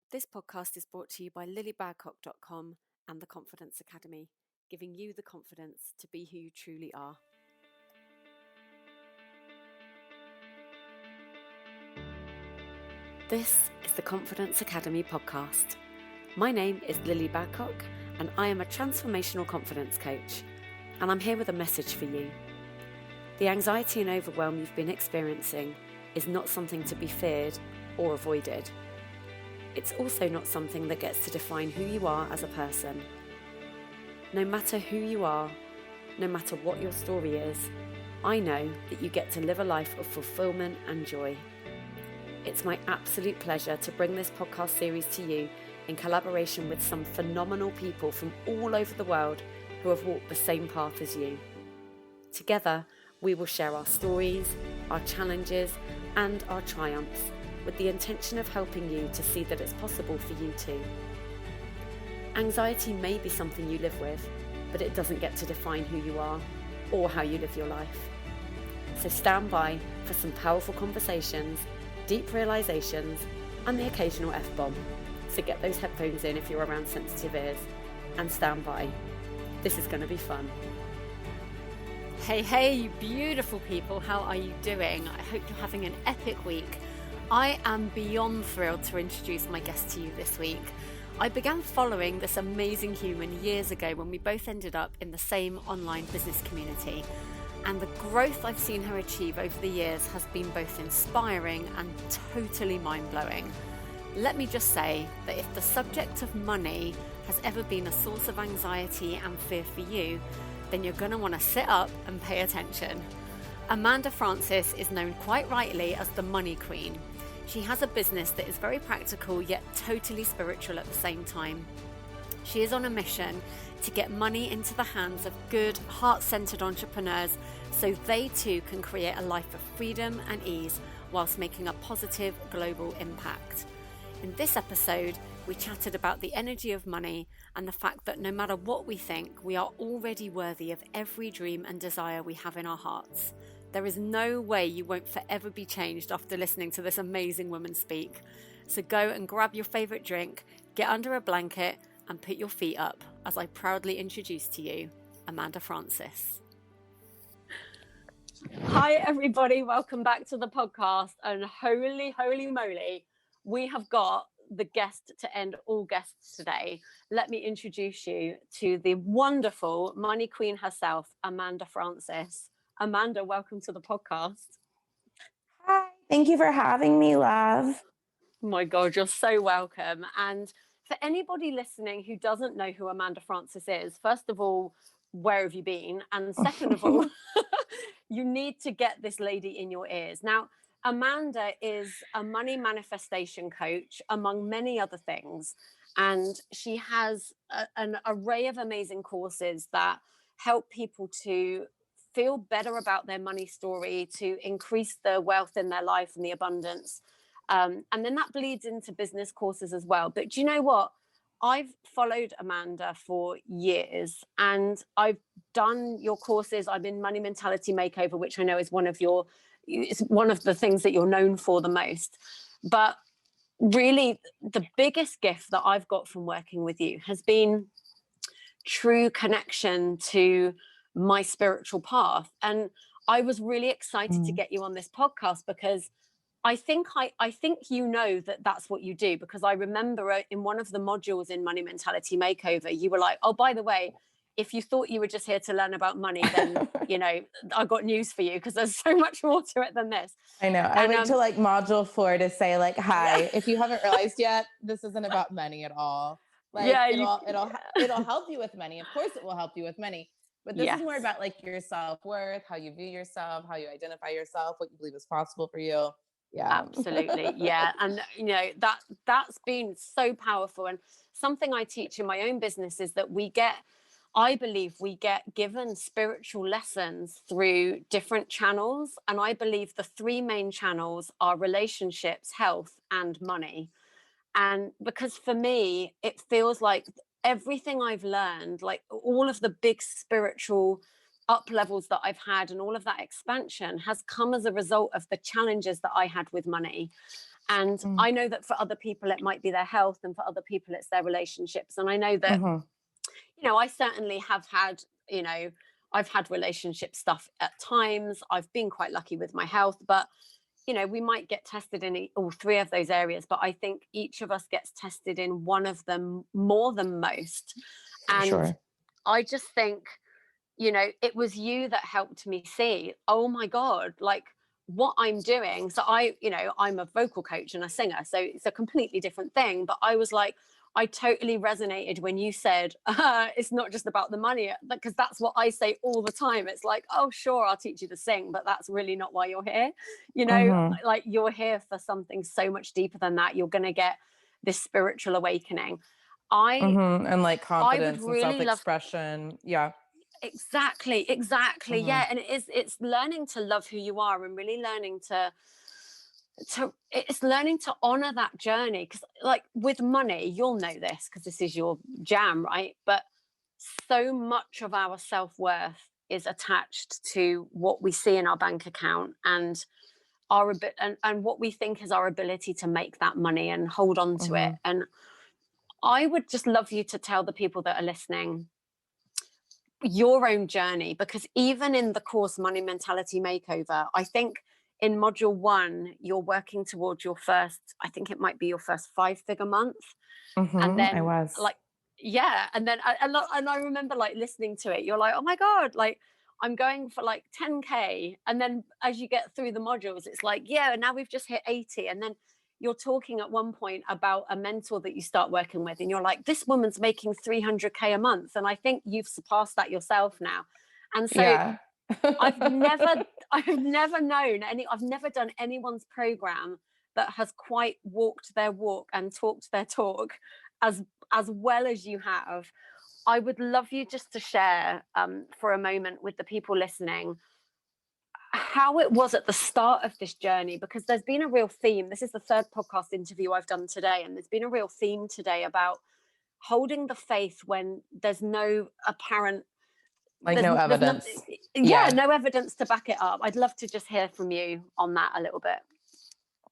This podcast is brought to you by lilybadcock.com and the Confidence Academy, giving you the confidence to be who you truly are. This is the Confidence Academy podcast. My name is Lily Badcock and I am a transformational confidence coach, and I'm here with a message for you. The anxiety and overwhelm you've been experiencing is not something to be feared or avoided. It's also not something that gets to define who you are as a person. No matter who you are, no matter what your story is, I know that you get to live a life of fulfillment and joy. It's my absolute pleasure to bring this podcast series to you in collaboration with some phenomenal people from all over the world who have walked the same path as you. Together, we will share our stories, our challenges, and our triumphs, with the intention of helping you to see that it's possible for you too. Anxiety may be something you live with, but it doesn't get to define who you are or how you live your life. So stand by for some powerful conversations, deep realizations, and the occasional F-bomb. So get those headphones in if you're around sensitive ears, and stand by. This is going to be fun. Hey, you beautiful people, how are you doing? I hope you're having an epic week. I am beyond thrilled to introduce my guest to you this week. I began following this amazing human years ago when we both ended up in the same online business community. And the growth I've seen her achieve over the years has been both inspiring and totally mind-blowing. Let me just say that if the subject of money has ever been a source of anxiety and fear for you, then you're going to want to sit up and pay attention. Amanda Frances is known quite rightly as the Money Queen. She has a business that is very practical yet totally spiritual at the same time. She is on a mission to get money into the hands of good, heart-centered entrepreneurs so they too can create a life of freedom and ease whilst making a positive global impact. In this episode, we chatted about the energy of money and the fact that no matter what we think, we are already worthy of every dream and desire we have in our hearts. There is no way you won't forever be changed after listening to this amazing woman speak. So go and grab your favourite drink, get under a blanket, and put your feet up as I proudly introduce to you Amanda Frances. Hi everybody, welcome back to the podcast, and holy moly, we have got the guest to end all guests today. Let me introduce you to the wonderful Money Queen herself, Amanda Frances. Amanda, welcome to the podcast. Hi, thank you for having me, love. Oh my God, you're so welcome. And for anybody listening who doesn't know who Amanda Frances is, first of all, where have you been? And second of all, you need to get this lady in your ears. Now, Amanda is a money manifestation coach, among many other things. And she has an array of amazing courses that help people to feel better about their money story, to increase the wealth in their life and the abundance. And then that bleeds into business courses as well. But do you know what? I've followed Amanda for years and I've done your courses. I'm in Money Mentality Makeover, which I know is it's one of the things that you're known for the most. But really, the biggest gift that I've got from working with you has been true connection to my spiritual path. And I was really excited to get you on this podcast because I think you know that that's what you do, because I remember in one of the modules in Money Mentality Makeover, you were like, oh, by the way, if you thought you were just here to learn about money, then, you know, I got news for you because there's so much more to it than this. I know. I went to like module 4 to say like, hi, if you haven't realized yet, this isn't about money at all. Like it'll help you with money. Of course it will help you with money. But this is more about like your self-worth, how you view yourself, how you identify yourself, what you believe is possible for you. Yeah, absolutely. Yeah. And you know, that's been so powerful. And something I teach in my own business is that I believe we get given spiritual lessons through different channels. And I believe the 3 main channels are relationships, health, and money. And because for me, it feels like everything I've learned, like all of the big spiritual up levels that I've had and all of that expansion has come as a result of the challenges that I had with money. And I know that for other people, it might be their health, and for other people, it's their relationships. And I know that, I certainly have had, I've had relationship stuff at times. I've been quite lucky with my health, but, we might get tested in all three of those areas. But I think each of us gets tested in one of them more than most. And I just think, it was you that helped me see, oh my God, like what I'm doing. So I'm a vocal coach and a singer, so it's a completely different thing. But I was like, I totally resonated when you said, it's not just about the money, because that's what I say all the time. It's like, oh, sure, I'll teach you to sing, but that's really not why you're here. Like you're here for something so much deeper than that. You're going to get this spiritual awakening. And like confidence and self-expression. Exactly. Yeah. And it's learning to love who you are, and really learning to it's learning to honor that journey. Because like with money, you'll know this because this is your jam, right? But so much of our self-worth is attached to what we see in our bank account, and and what we think is our ability to make that money and hold on to it. And I would just love you to tell the people that are listening your own journey, because even in the course Money Mentality Makeover, I think in module 1, you're working towards your first, I think it might be your first 5-figure month. And then I was like, and then I remember like listening to it, you're like, oh my God, like I'm going for like 10K. And then as you get through the modules, it's like, now we've just hit 80. And then you're talking at one point about a mentor that you start working with, and you're like, this woman's making 300K a month. And I think you've surpassed that yourself now. And so I've never done anyone's program that has quite walked their walk and talked their talk as well as you have. I would love you just to share for a moment with the people listening how it was at the start of this journey, because there's been a real theme. This is the 3rd podcast interview I've done today, and there's been a real theme today about holding the faith when there's no apparent, like no evidence. No evidence to back it up. I'd love to just hear from you on that a little bit.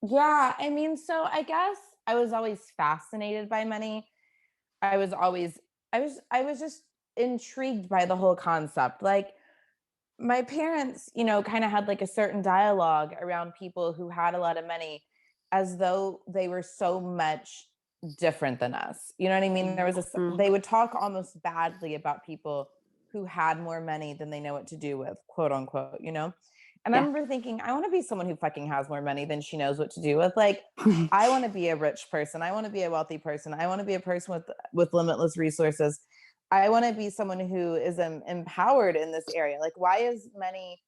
Yeah, I mean, so I guess I was always fascinated by money. I was just intrigued by the whole concept. Like my parents, kind of had like a certain dialogue around people who had a lot of money, as though they were so much different than us. You know what I mean? There was they would talk almost badly about people who had more money than they know what to do with, quote unquote, And I remember thinking, I want to be someone who fucking has more money than she knows what to do with. Like, I want to be a rich person. I want to be a wealthy person. I want to be a person with limitless resources. I want to be someone who is empowered in this area. Like, why is money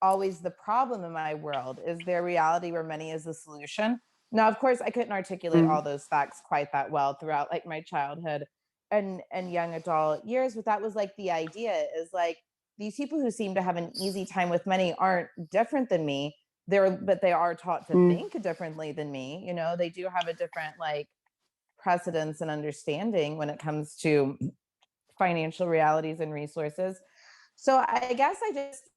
always the problem in my world? Is there a reality where money is the solution? Now, of course, I couldn't articulate all those facts quite that well throughout like my childhood and young adult years, but that was like the idea, is like, these people who seem to have an easy time with money aren't different than me. But they are taught to think differently than me. They do have a different like precedence and understanding when it comes to financial realities and resources. So I guess I just,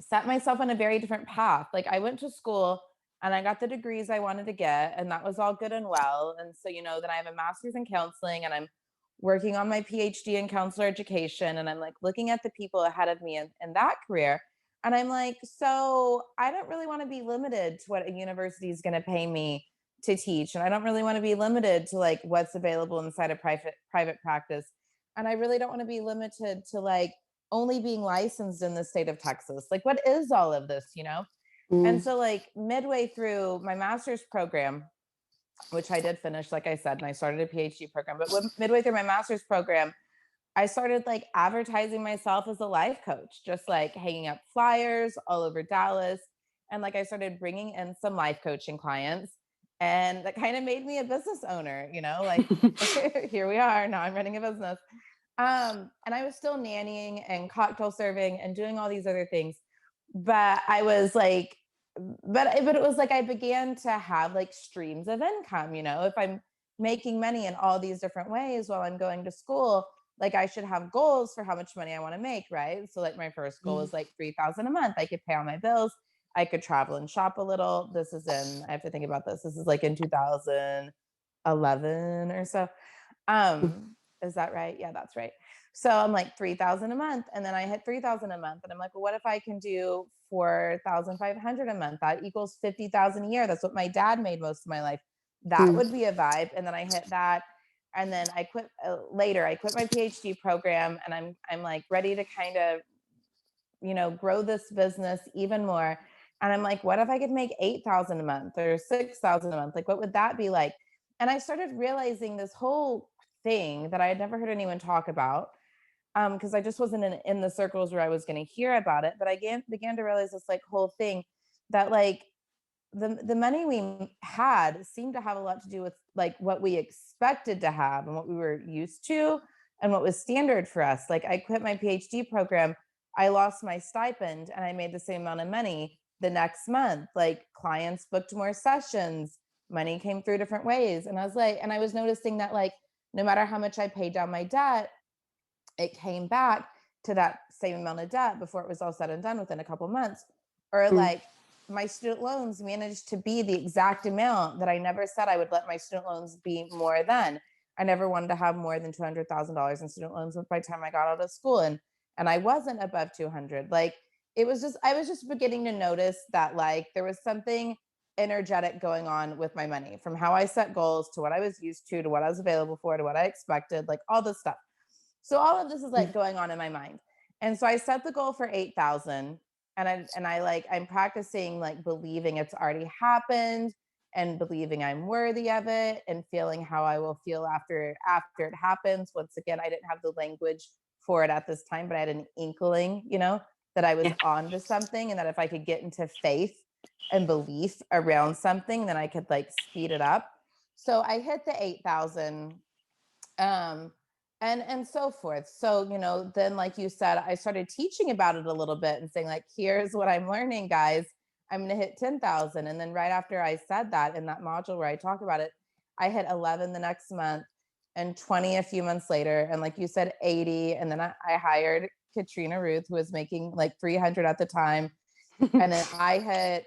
set myself on a very different path. Like I went to school and I got the degrees I wanted to get, and that was all good and well. And so, then I have a master's in counseling, and I'm working on my PhD in counselor education. And I'm like looking at the people ahead of me in that career. And I'm like, so I don't really want to be limited to what a university is going to pay me to teach. And I don't really want to be limited to like what's available inside a private practice. And I really don't want to be limited to like only being licensed in the state of Texas. Like, what is all of this, And so like midway through my master's program, which I did finish, like I said, and I started a PhD program, but midway through my master's program, I started like advertising myself as a life coach, just like hanging up flyers all over Dallas. And like, I started bringing in some life coaching clients, and that kind of made me a business owner, like here we are, now I'm running a business. And I was still nannying and cocktail serving and doing all these other things. But I was like, but it was like I began to have like streams of income. If I'm making money in all these different ways while I'm going to school, like I should have goals for how much money I want to make, right? So like my first goal was like $3,000 a month. I could pay all my bills I could travel and shop a little. I have to think about this. This is like in 2011 or so. Is that right? Yeah, that's right. So I'm like 3,000 a month. And then I hit 3,000 a month. And I'm like, well, what if I can do 4,500 a month? That equals 50,000 a year. That's what my dad made most of my life. That would be a vibe. And then I hit that. And then I quit later. I quit my PhD program, and I'm like ready to kind of, grow this business even more. And I'm like, what if I could make 8,000 a month or 6,000 a month? Like, what would that be like? And I started realizing this whole thing that I had never heard anyone talk about, because I just wasn't in the circles where I was going to hear about it. But I began to realize this like whole thing that like the money we had seemed to have a lot to do with like what we expected to have and what we were used to and what was standard for us. Like I quit my PhD program, I lost my stipend, and I made the same amount of money the next month. Like clients booked more sessions, money came through different ways. And I was noticing that like no matter how much I paid down my debt, it came back to that same amount of debt before it was all said and done within a couple months. Or like my student loans managed to be the exact amount that I never said I would let my student loans be more than. I never wanted to have more than $200,000 in student loans by the time I got out of school. And I wasn't above 200. Like I was just beginning to notice that like there was something energetic going on with my money, from how I set goals to what I was used to what I was available for, to what I expected, like all this stuff. So all of this is like going on in my mind. And so I set the goal for 8,000, I'm practicing like believing it's already happened and believing I'm worthy of it and feeling how I will feel after it happens. Once again, I didn't have the language for it at this time, but I had an inkling, that I was onto something, and that if I could get into faith and belief around something, then I could like speed it up. So I hit the 8,000. And so forth. So, then like you said, I started teaching about it a little bit and saying like, here's what I'm learning, guys. I'm going to hit 10,000. And then right after I said that in that module where I talk about it, I hit 11 the next month, and 20 a few months later. And like you said, 80. And then I hired Katrina Ruth, who was making like 300 at the time. And then I hit,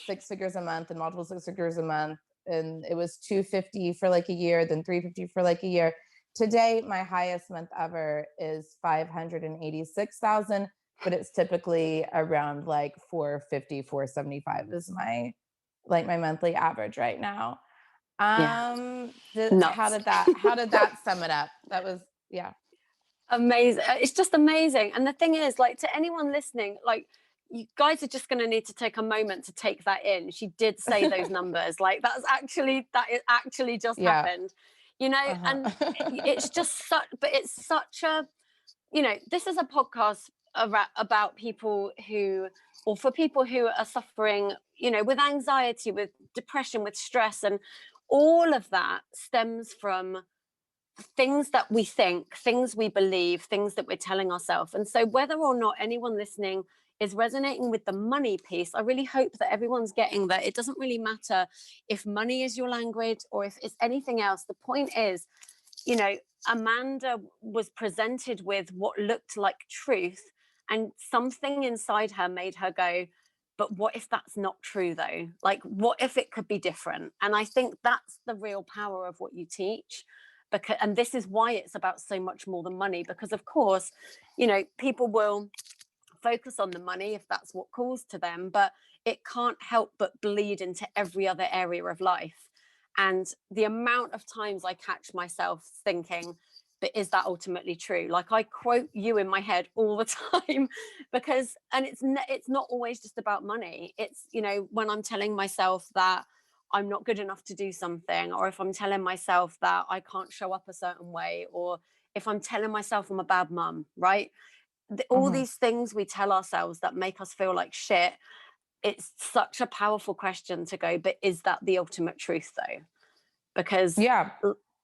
6 figures a month and multiple 6 figures a month. And it was 250 for like a year, then 350 for like a year. Today, my highest month ever is 586,000, but it's typically around like 450, 475 is my monthly average right now. How did that sum it up? That was, yeah. Amazing. It's just amazing. And the thing is, like, to anyone listening, like, you guys are just going to need to take a moment to take that in. She did say those numbers. Like, that actually just happened. And it's just it's such a, this is a podcast about people for people who are suffering, with anxiety, with depression, with stress, and all of that stems from things that we think, things we believe, things that we're telling ourselves. And so whether or not anyone listening is resonating with the money piece, I really hope that everyone's getting that it doesn't really matter if money is your language or if it's anything else. The point is, Amanda was presented with what looked like truth, and something inside her made her go, but what if that's not true though? Like, what if it could be different? And I think that's the real power of what you teach. And this is why it's about so much more than money, because of course, people will focus on the money if that's what calls to them, but it can't help but bleed into every other area of life. And the amount of times I catch myself thinking, but is that ultimately true? Like, I quote you in my head all the time and it's not always just about money. It's, when I'm telling myself that I'm not good enough to do something, or if I'm telling myself that I can't show up a certain way, or if I'm telling myself I'm a bad mum, right? All these things we tell ourselves that make us feel like shit. It's such a powerful question to go, but is that the ultimate truth though? Because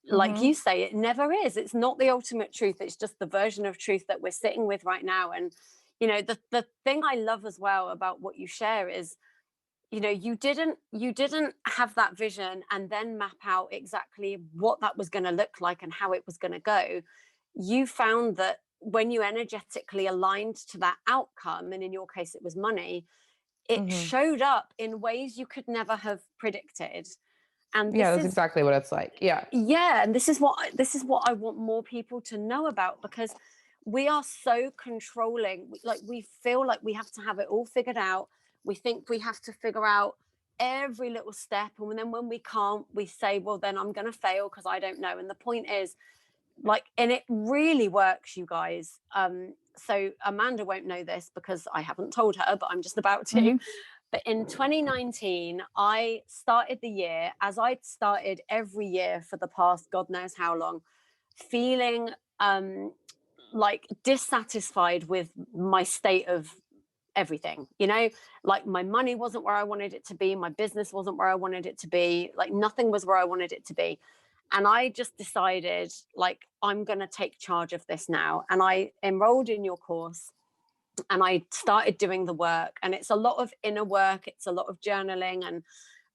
like you say, it never is. It's not the ultimate truth. It's just the version of truth that we're sitting with right now. And, the thing I love as well about what you share is, you didn't have that vision and then map out exactly what that was going to look like and how it was going to go. You found that when you energetically aligned to that outcome, and in your case it was money, it showed up in ways you could never have predicted. And that's exactly what it's like. Yeah. And this is what I want more people to know about, because we are so controlling. Like, we feel like we have to have it all figured out. We think we have to figure out every little step. And then when we can't, we say, well, then I'm going to fail because I don't know. And the point is, like, and it really works, you guys. So Amanda won't know this because I haven't told her, but I'm just about to. But in 2019, I started the year, as I'd started every year for the past God knows how long, feeling like dissatisfied with my state of everything, like my money wasn't where I wanted it to be. My business wasn't where I wanted it to be. Like, nothing was where I wanted it to be. And I just decided, like, I'm going to take charge of this now. And I enrolled in your course and I started doing the work. And it's a lot of inner work. It's a lot of journaling, and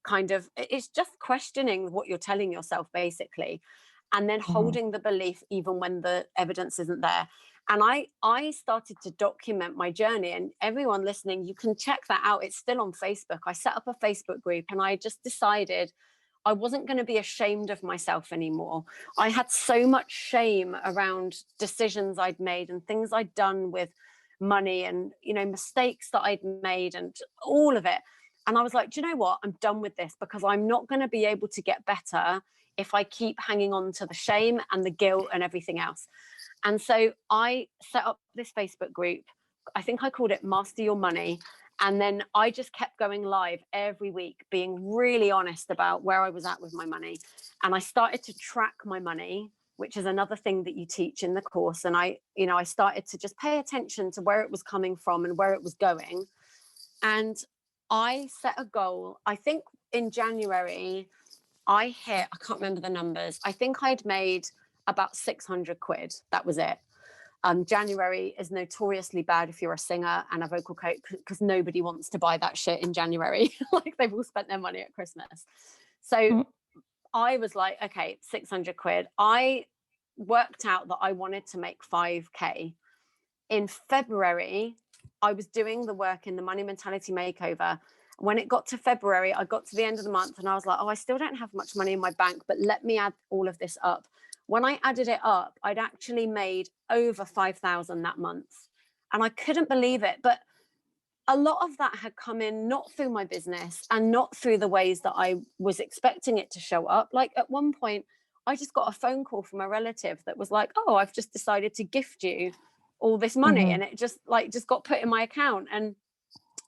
kind of, it's just questioning what you're telling yourself, basically. And then holding the belief even when the evidence isn't there. And I started to document my journey. And everyone listening, you can check that out. It's still on Facebook. I set up a Facebook group, and I just decided I wasn't going to be ashamed of myself anymore. I had so much shame around decisions I'd made and things I'd done with money, and, mistakes that I'd made, and all of it. And I was like, do you know what? I'm done with this, because I'm not going to be able to get better if I keep hanging on to the shame and the guilt and everything else. And so I set up this Facebook group. I think I called it Master Your Money. And then I just kept going live every week, being really honest about where I was at with my money. And I started to track my money, which is another thing that you teach in the course. And I started to just pay attention to where it was coming from and where it was going. And I set a goal. I think in January, I can't remember the numbers. I think I'd made about 600 quid. That was it. January is notoriously bad if you're a singer and a vocal coach, because nobody wants to buy that shit in January. Like, they've all spent their money at Christmas. So I was like, okay, 600 quid. I worked out that I wanted to make 5K. In February, I was doing the work in the Money Mentality Makeover. When it got to February, I got to the end of the month and I was like, oh, I still don't have much money in my bank, but let me add all of this up. When I added it up, I'd actually made over 5,000 that month. And I couldn't believe it. But a lot of that had come in not through my business and not through the ways that I was expecting it to show up. Like, at one point, I just got a phone call from a relative that was like, oh, I've just decided to gift you all this money. And it just got put in my account. And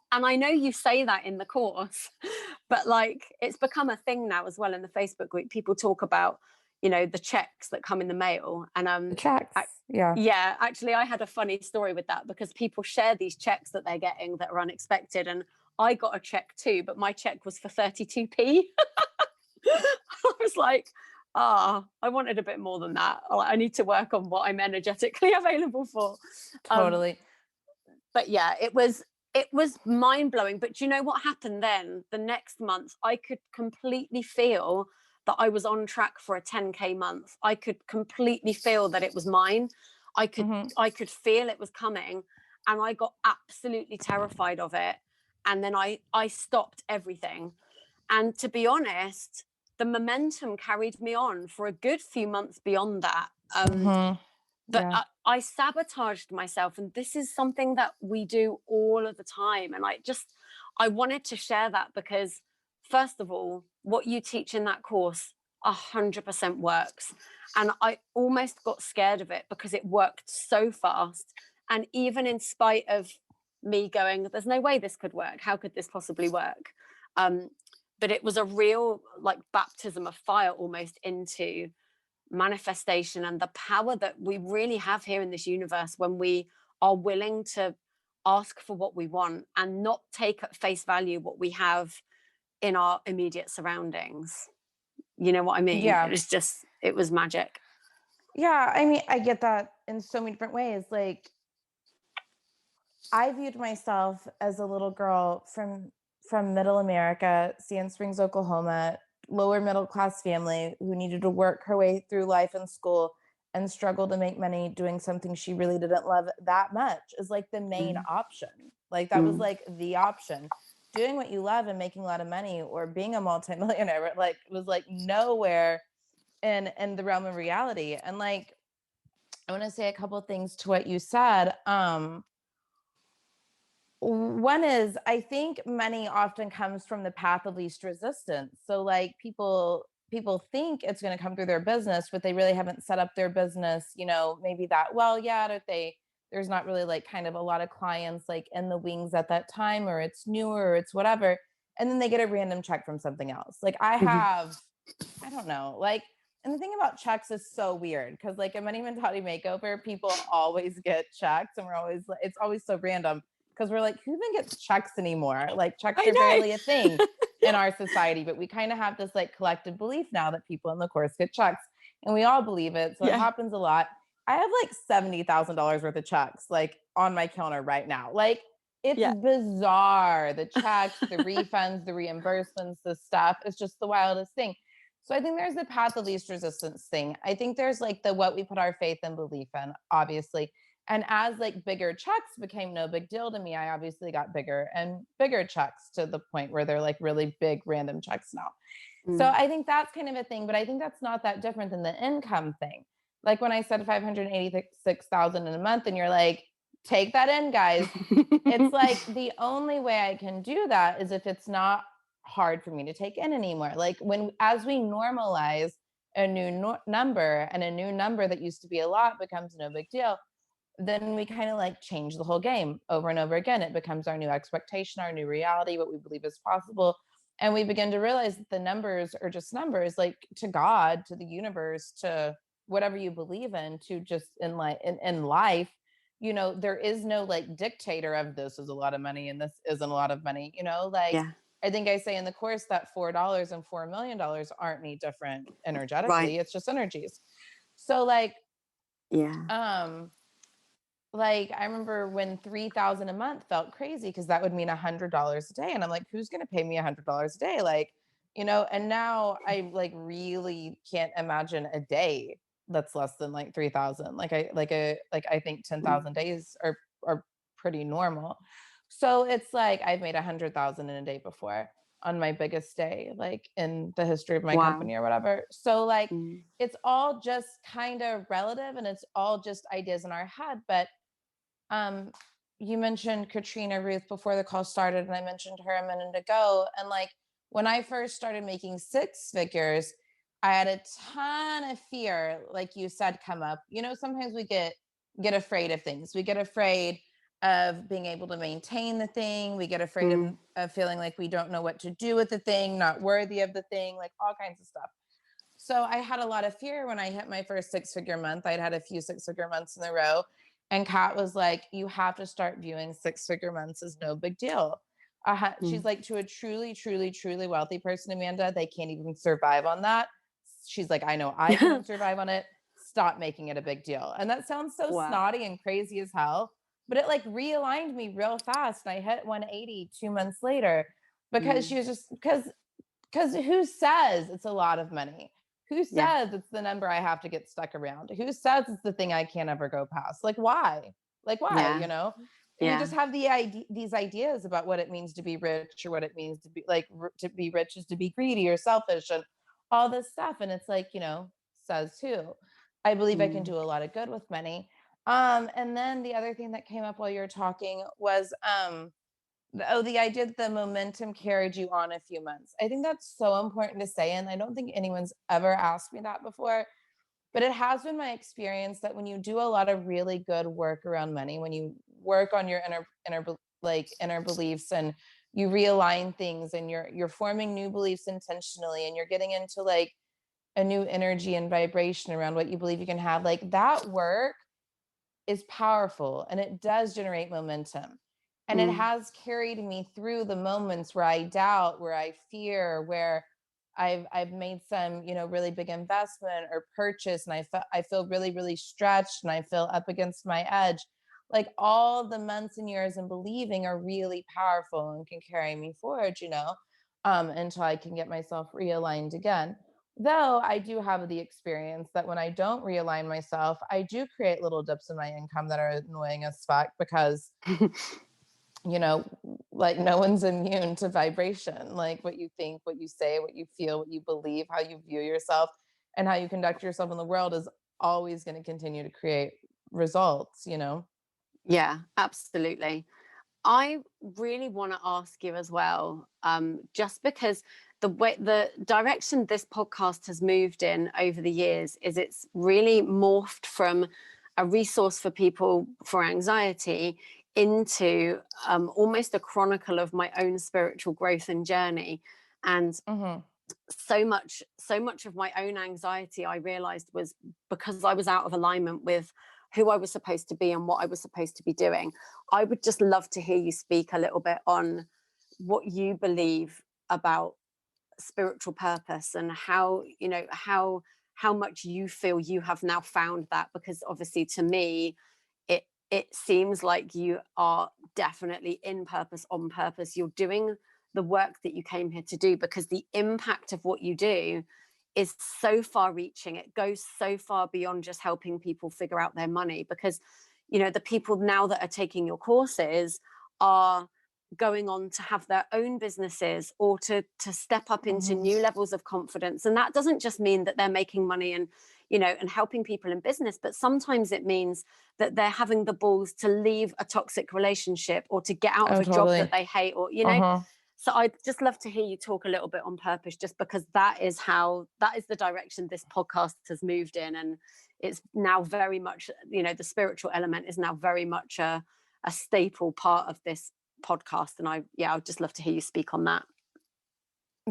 I know you say that in the course, but like, it's become a thing now as well in the Facebook group. People talk about, the checks that come in the mail. And checks. Yeah, actually, I had a funny story with that, because people share these checks that they're getting that are unexpected. And I got a check too, but my check was for 32p. I was like, I wanted a bit more than that. I need to work on what I'm energetically available for. Totally. But yeah, it was mind-blowing. But do you know what happened then? The next month, I could completely feel that I was on track for a 10K month. I could completely feel that it was mine. I could feel it was coming, and I got absolutely terrified of it. And then I stopped everything. And to be honest, the momentum carried me on for a good few months beyond that. But I sabotaged myself. And this is something that we do all of the time. And I wanted to share that, because first of all, what you teach in that course 100% works. And I almost got scared of it, because it worked so fast. And even in spite of me going, there's no way this could work. How could this possibly work? But it was a real, like, baptism of fire almost into manifestation, and the power that we really have here in this universe when we are willing to ask for what we want and not take at face value what we have in our immediate surroundings. You know what I mean? Yeah. It was magic. Yeah. I mean, I get that in so many different ways. Like, I viewed myself as a little girl from middle America, Sand Springs, Oklahoma, lower middle class family who needed to work her way through life and school and struggle to make money doing something she really didn't love that much, is like the main option. Like, that was like the option. doing what you love and making a lot of money or being a multimillionaire, like was like nowhere in the realm of reality. And like, I want to say a couple of things to what you said. One is, I think money often comes from the path of least resistance. So like people think it's going to come through their business, but they really haven't set up their business, maybe that well yet, or there's not really like kind of a lot of clients like in the wings at that time, or it's newer, or it's whatever. And then they get a random check from something else. Like I don't know, like, and the thing about checks is so weird because like a Money Mentality Makeover, people always get checks, and it's always so random because we're like, who even gets checks anymore? Like checks are barely a thing in our society, but we kind of have this like collective belief now that people in the course get checks, and we all believe it. So it happens a lot. I have like $70,000 worth of checks like on my counter right now. Like it's bizarre. The checks, the refunds, the reimbursements, the stuff. It's just the wildest thing. So I think there's the path of least resistance thing. I think there's like the what we put our faith and belief in, obviously. And as like bigger checks became no big deal to me, I obviously got bigger and bigger checks to the point where they're like really big random checks now. So I think that's kind of a thing, but I think that's not that different than the income thing. Like when I said 586,000 in a month, and you're like, take that in, guys. It's like the only way I can do that is if it's not hard for me to take in anymore. Like as we normalize a new number, and a new number that used to be a lot becomes no big deal, then we kind of like change the whole game over and over again. It becomes our new expectation, our new reality, what we believe is possible. And we begin to realize that the numbers are just numbers, like to God, to the universe, to whatever you believe in, to just in life, there is no like dictator of this is a lot of money and this isn't a lot of money, I think I say in the course that $4 and $4 million aren't any different energetically. It's just energies. So like, like I remember when 3,000 a month felt crazy because that would mean $100 a day. And I'm like, who's going to pay me $100 a day? Like, and now I like really can't imagine a day that's less than like 3,000. I think 10,000 days are pretty normal. So it's like I've made 100,000 in a day before on my biggest day, like in the history of my company or whatever. So like, it's all just kind of relative, and it's all just ideas in our head. But you mentioned Katrina Ruth before the call started, and I mentioned her a minute ago. And like when I first started making six figures, I had a ton of fear, like you said, come up. Sometimes we get afraid of things. We get afraid of being able to maintain the thing. We get afraid of feeling like we don't know what to do with the thing, not worthy of the thing, like all kinds of stuff. So I had a lot of fear when I hit my first six-figure month. I'd had a few six-figure months in a row. And Kat was like, you have to start viewing six-figure months as no big deal. She's like, to a truly, truly, truly wealthy person, Amanda, they can't even survive on that. She's like, I know I can't survive on it. Stop making it a big deal. And that sounds so snotty and crazy as hell, but it like realigned me real fast. And I hit 180 2 months later because she was just, because who says it's a lot of money? Who says it's the number I have to get stuck around? Who says it's the thing I can't ever go past? Like, why? We just have these ideas about what it means to be rich, or what it means to be like, to be rich is to be greedy or selfish and all this stuff. And it's like, says who? I believe I can do a lot of good with money. And then the other thing that came up while you were talking was, the idea that the momentum carried you on a few months. I think that's so important to say. And I don't think anyone's ever asked me that before, but it has been my experience that when you do a lot of really good work around money, when you work on your inner beliefs, and you realign things, and you're forming new beliefs intentionally, and you're getting into like a new energy and vibration around what you believe you can have, like that work is powerful, and it does generate momentum. And it has carried me through the moments where I doubt, where I fear, where I've made some, really big investment or purchase, and I feel really, really stretched, and I feel up against my edge. Like all the months and years in believing are really powerful and can carry me forward, until I can get myself realigned again. Though I do have the experience that when I don't realign myself, I do create little dips in my income that are annoying as fuck, because you know, like no one's immune to vibration. Like what you think, what you say, what you feel, what you believe, how you view yourself, and how you conduct yourself in the world is always going to continue to create results, you know? Yeah, absolutely. I really want to ask you as well, just because the direction this podcast has moved in over the years is it's really morphed from a resource for people for anxiety into almost a chronicle of my own spiritual growth and journey. And so much of my own anxiety, I realized, was because I was out of alignment with who I was supposed to be and what I was supposed to be doing. I would just love to hear you speak a little bit on what you believe about spiritual purpose and how, how much you feel you have now found that, because obviously to me it seems like you are definitely in purpose, on purpose. You're doing the work that you came here to do, because the impact of what you do is so far reaching. It goes so far beyond just helping people figure out their money, because the people now that are taking your courses are going on to have their own businesses or to step up into new levels of confidence. And that doesn't just mean that they're making money and and helping people in business, but sometimes it means that they're having the balls to leave a toxic relationship or to get out of a job that they hate, or so I'd just love to hear you talk a little bit on purpose, just because that is the direction this podcast has moved in. And it's now very much, the spiritual element is now very much a staple part of this podcast. And I'd just love to hear you speak on that.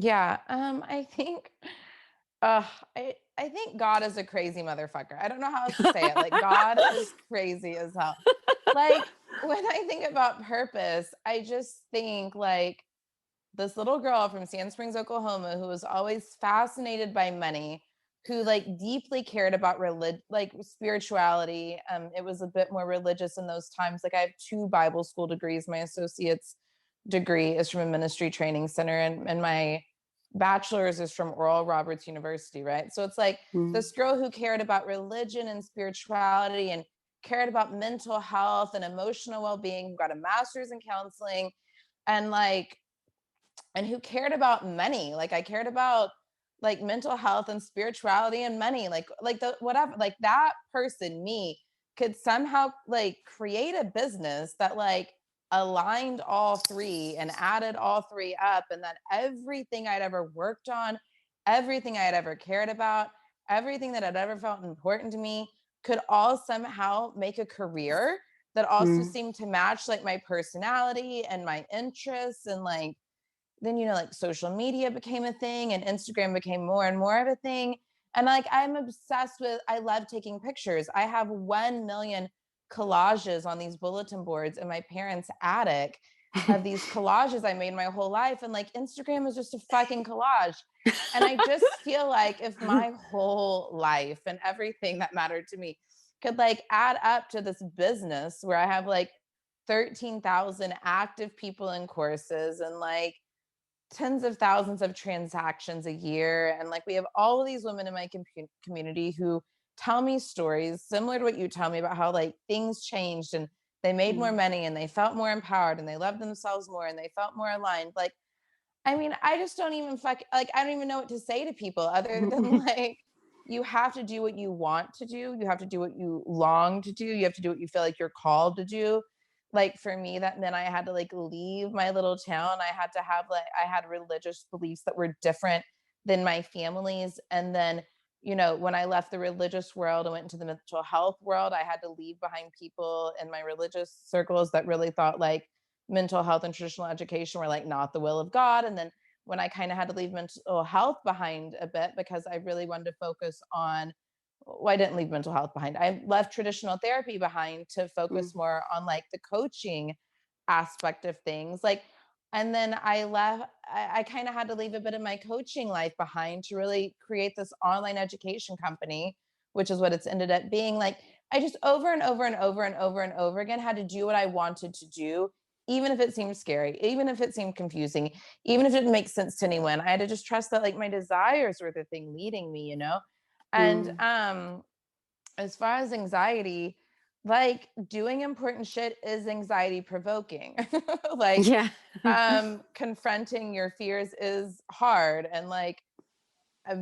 Yeah. I think I think God is a crazy motherfucker. I don't know how else to say it. Like God is crazy as hell. Like when I think about purpose, I just think like this little girl from Sand Springs, Oklahoma, who was always fascinated by money, who like deeply cared about like spirituality. It was a bit more religious in those times. Like I have 2 Bible school degrees. My associate's degree is from a ministry training center, and my bachelor's is from Oral Roberts University, right? So it's like this girl who cared about religion and spirituality and cared about mental health and emotional well-being, who got a master's in counseling, and who cared about money. Like I cared about like mental health and spirituality and money, like the whatever, like that person, me, could somehow like create a business that like aligned all 3 and added all 3 up, and that everything I'd ever worked on, everything I had ever cared about, everything that had ever felt important to me could all somehow make a career that also seemed to match like my personality and my interests. And like then like social media became a thing and Instagram became more and more of a thing. And like I'm obsessed with, I love taking pictures. I have 1 million collages on these bulletin boards in my parents' attic of these collages I made my whole life. And like Instagram is just a fucking collage. And I just feel like if my whole life and everything that mattered to me could like add up to this business where I have like 13,000 active people in courses and like tens of thousands of transactions a year. And like we have all of these women in my community who tell me stories similar to what you tell me about how like things changed and they made more money and they felt more empowered and they loved themselves more and they felt more aligned. Like, I mean, I just don't even I don't even know what to say to people other than like, you have to do what you want to do. You have to do what you long to do. You have to do what you feel like you're called to do. Like for me, that meant I had to like leave my little town. I had religious beliefs that were different than my family's. And then, when I left the religious world and went into the mental health world, I had to leave behind people in my religious circles that really thought like mental health and traditional education were like not the will of God. And then when I kind of had to leave mental health behind a bit because I really wanted to focus on, well, I didn't leave mental health behind. I left traditional therapy behind to focus more on like the coaching aspect of things. Like, and then I kind of had to leave a bit of my coaching life behind to really create this online education company, which is what it's ended up being. Like, I just over and over and over and over and over again had to do what I wanted to do, even if it seemed scary, even if it seemed confusing, even if it didn't make sense to anyone. I had to just trust that like my desires were the thing leading me, And as far as anxiety, like doing important shit is anxiety provoking. Like, Yeah. confronting your fears is hard. And like,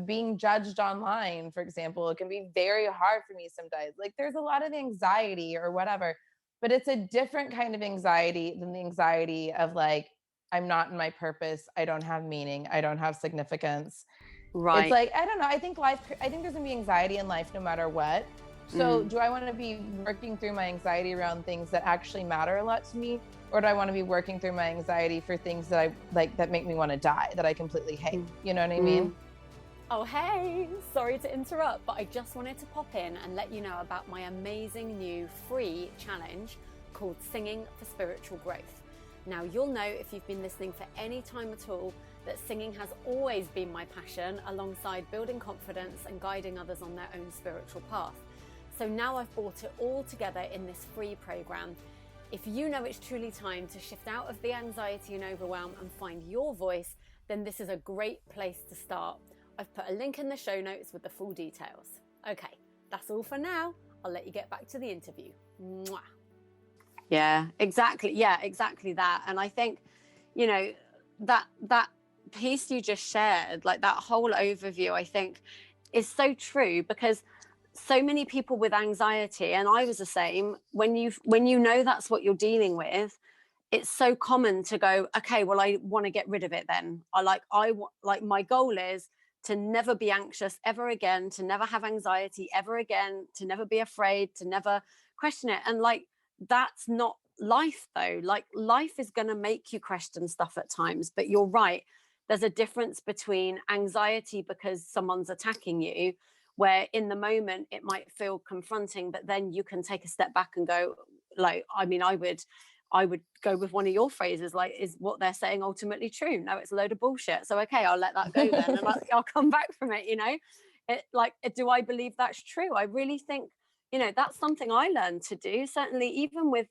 being judged online, for example, it can be very hard for me sometimes. Like, there's a lot of anxiety or whatever, but it's a different kind of anxiety than the anxiety of like, I'm not in my purpose. I don't have meaning. I don't have significance. It's Right. like, I don't know. I think there's gonna be anxiety in life no matter what. So do I want to be working through my anxiety around things that actually matter a lot to me? Or do I want to be working through my anxiety for things that I like, that make me want to die, that I completely hate? You know what I mean? Oh, hey, sorry to interrupt, but I just wanted to pop in and let you know about my amazing new free challenge called Singing for Spiritual Growth. Now, you'll know if you've been listening for any time at all that singing has always been my passion, alongside building confidence and guiding others on their own spiritual path. So now I've brought it all together in this free program. If you know it's truly time to shift out of the anxiety and overwhelm and find your voice, then this is a great place to start. I've put a link in the show notes with the full details. Okay, that's all for now. I'll let you get back to the interview. Mwah. Yeah, exactly that. And I think, you know, that piece you just shared, like that whole overview, I think is so true, because so many people with anxiety, and I was the same, when you know that's what you're dealing with, it's so common to go, okay, well, I want to get rid of it then. My goal is to never be anxious ever again, to never have anxiety ever again, to never be afraid, to never question it. And like, that's not life though. Like, life is going to make you question stuff at times, but you're right. There's a difference between anxiety because someone's attacking you, where in the moment it might feel confronting, but then you can take a step back and go, like, I mean, I would go with one of your phrases, like, is what they're saying ultimately true? No, it's a load of bullshit. So, okay, I'll let that go then. And I'll come back from it, do I believe that's true? I really think, that's something I learned to do. Certainly, even with,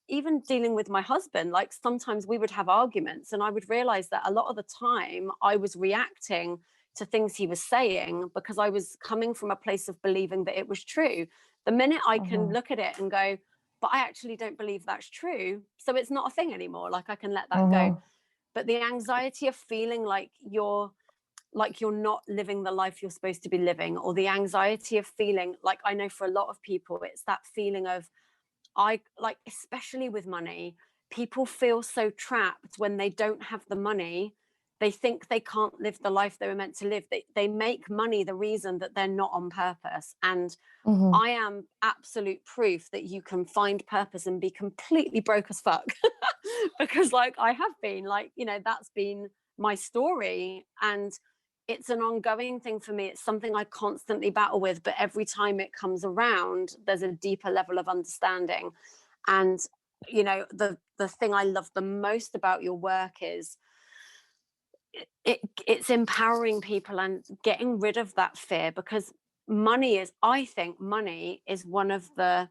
even dealing with my husband, like sometimes we would have arguments and I would realize that a lot of the time I was reacting to things he was saying because I was coming from a place of believing that it was true. The minute I can look at it and go, but I actually don't believe that's true, so it's not a thing anymore, like I can let that go. But the anxiety of feeling like you're not living the life you're supposed to be living, or the anxiety of feeling like, I know for a lot of people it's that feeling of, especially with money, people feel so trapped when they don't have the money. They think they can't live the life they were meant to live. They make money the reason that they're not on purpose. And I am absolute proof that you can find purpose and be completely broke as fuck. Because like I have been, that's been my story. And it's an ongoing thing for me. It's something I constantly battle with, but every time it comes around, there's a deeper level of understanding. And, the thing I love the most about your work is it's empowering people and getting rid of that fear, because I think money is one of the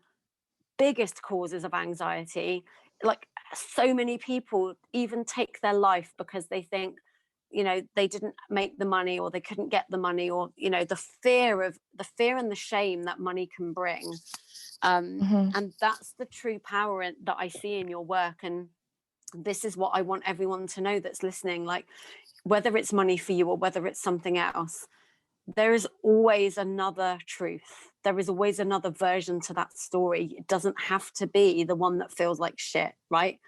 biggest causes of anxiety. Like, so many people even take their life because they think, they didn't make the money, or they couldn't get the money, or, the fear and the shame that money can bring. And that's the true power that I see in your work. And this is what I want everyone to know that's listening. Like, whether it's money for you or whether it's something else, there is always another truth. There is always another version to that story. It doesn't have to be the one that feels like shit, right?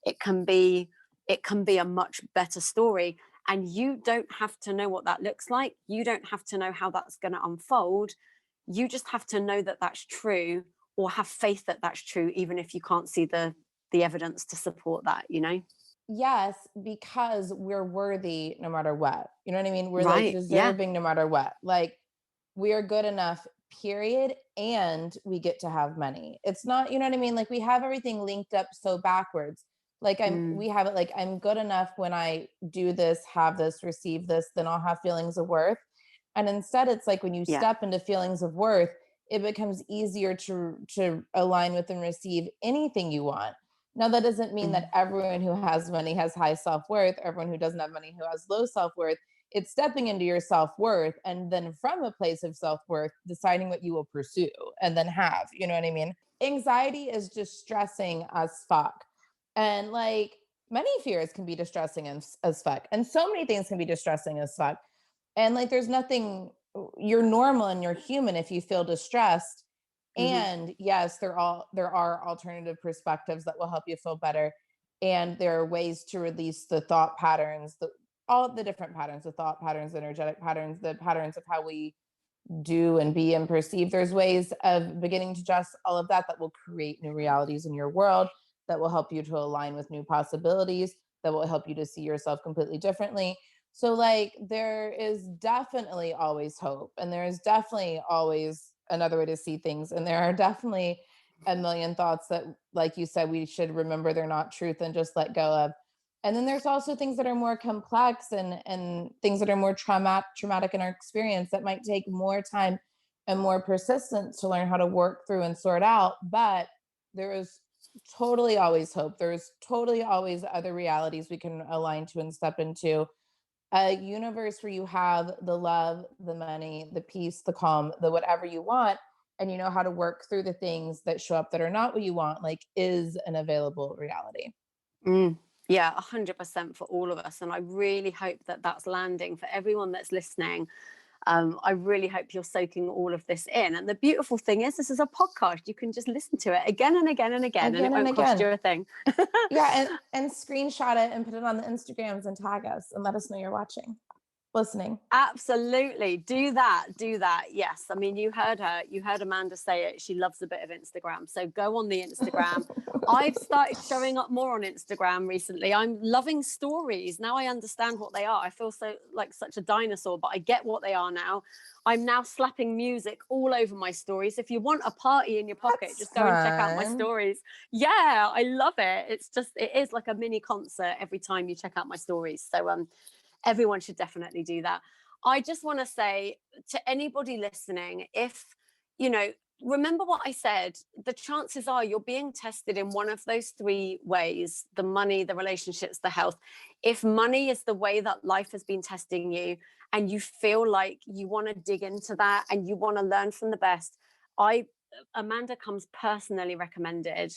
It can be a much better story. And you don't have to know what that looks like. You don't have to know how that's going to unfold. You just have to know that that's true, or have faith that that's true, even if you can't see the evidence to support that, Yes, because we're worthy no matter what. You know what I mean? We're Right. like deserving no matter what. Like, we are good enough, period. And we get to have money. It's not, you know what I mean? Like, we have everything linked up so backwards. Like, we have it like, I'm good enough when I do this, have this, receive this, then I'll have feelings of worth. And instead, it's like when you step into feelings of worth, it becomes easier to align with and receive anything you want. Now, that doesn't mean that everyone who has money has high self-worth. Everyone who doesn't have money who has low self-worth. it's stepping into your self-worth, and then from a place of self-worth, deciding what you will pursue and then have, you know what I mean? Anxiety is distressing as fuck. And like many fears can be distressing as fuck. And so many things can be distressing as fuck. And like, there's nothing, you're normal and you're human if you feel distressed. And yes, there are alternative perspectives that will help you feel better. And there are ways to release the thought patterns, all the different patterns, the thought patterns, energetic patterns, the patterns of how we do and be and perceive. There's ways of beginning to adjust all of that will create new realities in your world, that will help you to align with new possibilities, that will help you to see yourself completely differently. So like, there is definitely always hope, and there is definitely always another way to see things. And there are definitely a million thoughts that, like you said, we should remember they're not truth and just let go of. And then there's also things that are more complex and things that are more traumatic in our experience that might take more time and more persistence to learn how to work through and sort out. But there is totally always hope. There's totally always other realities we can align to and step into. A universe where you have the love, the money, the peace, the calm, the whatever you want, and you know how to work through the things that show up that are not what you want, like, is an available reality. Yeah, 100% for all of us. And I really hope that that's landing for everyone that's listening. I really hope you're soaking all of this in. And the beautiful thing is, this is a podcast. You can just listen to it again and again and again, and it won't cost you a thing. Yeah, and screenshot it and put it on the Instagrams and tag us and let us know you're listening. Absolutely. Do that. Yes. I mean, you heard Amanda say it. She loves a bit of Instagram. So go on the Instagram. I've started showing up more on Instagram recently. I'm loving stories. Now I understand what they are. I feel so like such a dinosaur, but I get what they are now. I'm now slapping music all over my stories. If you want a party in your pocket, just go and check out my stories. Yeah, I love it. It is like a mini concert every time you check out my stories. So everyone should definitely do that. I just want to say to anybody listening, remember what I said, the chances are you're being tested in one of those three ways: the money, the relationships, the health. If money is the way that life has been testing you, and you feel like you want to dig into that and you want to learn from the best, Amanda comes personally recommended.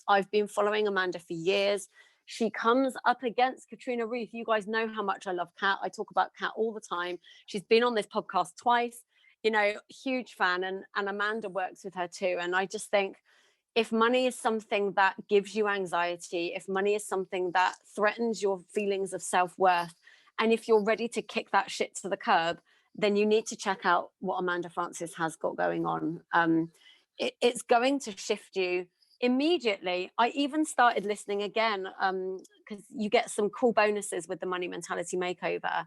I've been following Amanda for years. She comes up against Katrina Ruth. You guys know how much I love Kat. I talk about Kat all the time. She's been on this podcast twice, huge fan. And Amanda works with her too. And I just think, if money is something that gives you anxiety, if money is something that threatens your feelings of self-worth, and if you're ready to kick that shit to the curb, then you need to check out what Amanda Frances has got going on. It's going to shift you immediately. I even started listening again because you get some cool bonuses with the Money Mentality Makeover,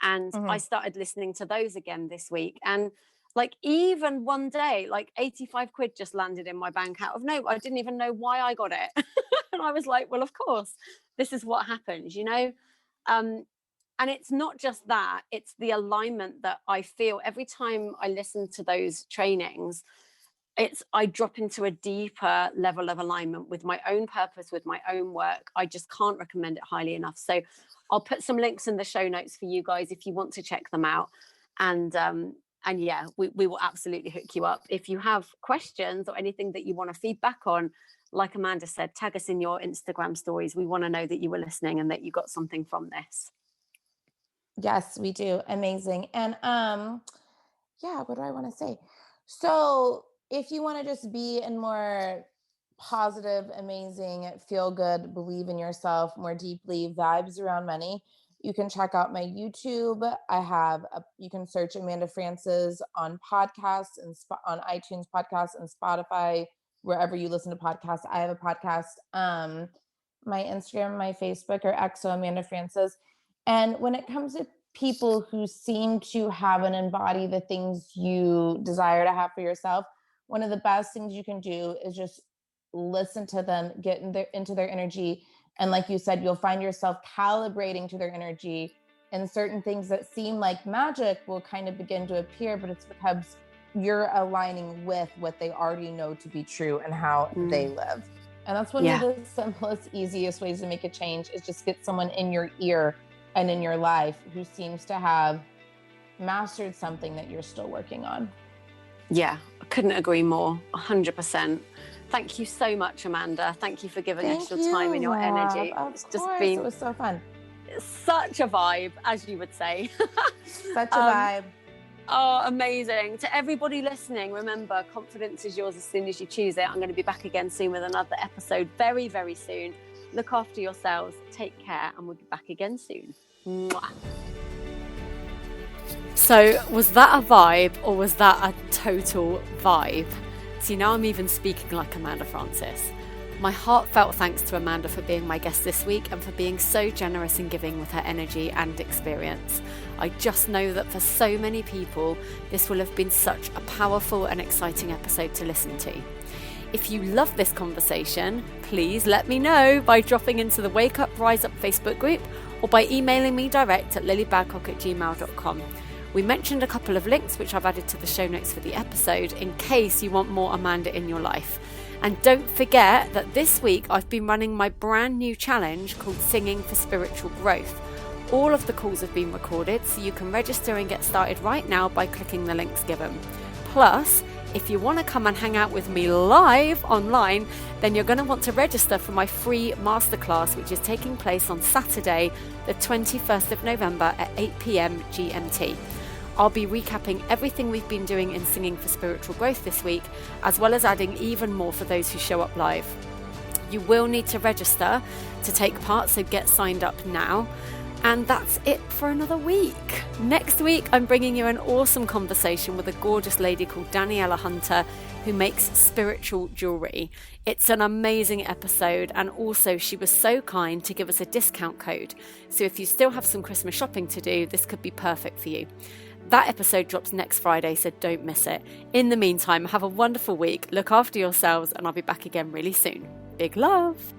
and I started listening to those again this week. And like, even one day, like 85 quid just landed in my bank out of nowhere. I didn't even know why I got it. And I was like, well, of course, this is what happens, and it's not just that, it's the alignment that I feel every time I listen to those trainings. I drop into a deeper level of alignment with my own purpose, with my own work. I just can't recommend it highly enough. So I'll put some links in the show notes for you guys if you want to check them out. And yeah, we will absolutely hook you up. If you have questions or anything that you want to feedback on, like Amanda said, tag us in your Instagram stories. We want to know that you were listening and that you got something from this. Yes, we do. Amazing. And yeah, what do I want to say? So if you want to just be in more positive, amazing, feel good, believe in yourself more deeply, vibes around money, you can check out my YouTube. You can search Amanda Frances on podcasts and on iTunes podcasts and Spotify, wherever you listen to podcasts. I have a podcast. My Instagram, my Facebook are XO Amanda Frances. And when it comes to people who seem to have and embody the things you desire to have for yourself, one of the best things you can do is just listen to them, get into their energy. And like you said, you'll find yourself calibrating to their energy, and certain things that seem like magic will kind of begin to appear, but it's because you're aligning with what they already know to be true and how they live. And that's one of the simplest, easiest ways to make a change, is just get someone in your ear and in your life who seems to have mastered something that you're still working on. Yeah, I couldn't agree more. 100%. Thank you so much, Amanda. Thank you for giving us your time and your energy. It's just been, it was so fun. Such a vibe, as you would say. Such a vibe. Oh, amazing. To everybody listening, remember, confidence is yours as soon as you choose it. I'm going to be back again soon with another episode very, very soon. Look after yourselves, take care, and we'll be back again soon. Mwah. So, was that a vibe, or was that a total vibe? See, now I'm even speaking like Amanda Francis. My heartfelt thanks to Amanda for being my guest this week and for being so generous and giving with her energy and experience. I just know that for so many people, this will have been such a powerful and exciting episode to listen to. If you love this conversation, please let me know by dropping into the Wake Up Rise Up Facebook group or by emailing me direct at lilybadcock@gmail.com. We mentioned a couple of links which I've added to the show notes for the episode in case you want more Amanda in your life. And don't forget that this week I've been running my brand new challenge called Singing for Spiritual Growth. All of the calls have been recorded, so you can register and get started right now by clicking the links given. Plus, if you want to come and hang out with me live online, then you're going to want to register for my free masterclass, which is taking place on Saturday, the 21st of November at 8 p.m. GMT. I'll be recapping everything we've been doing in Singing for Spiritual Growth this week, as well as adding even more for those who show up live. You will need to register to take part, so get signed up now. And that's it for another week. Next week, I'm bringing you an awesome conversation with a gorgeous lady called Daniela Hunter, who makes spiritual jewelry. It's an amazing episode, and also she was so kind to give us a discount code. So if you still have some Christmas shopping to do, this could be perfect for you. That episode drops next Friday, so don't miss it. In the meantime, have a wonderful week, look after yourselves, and I'll be back again really soon. Big love!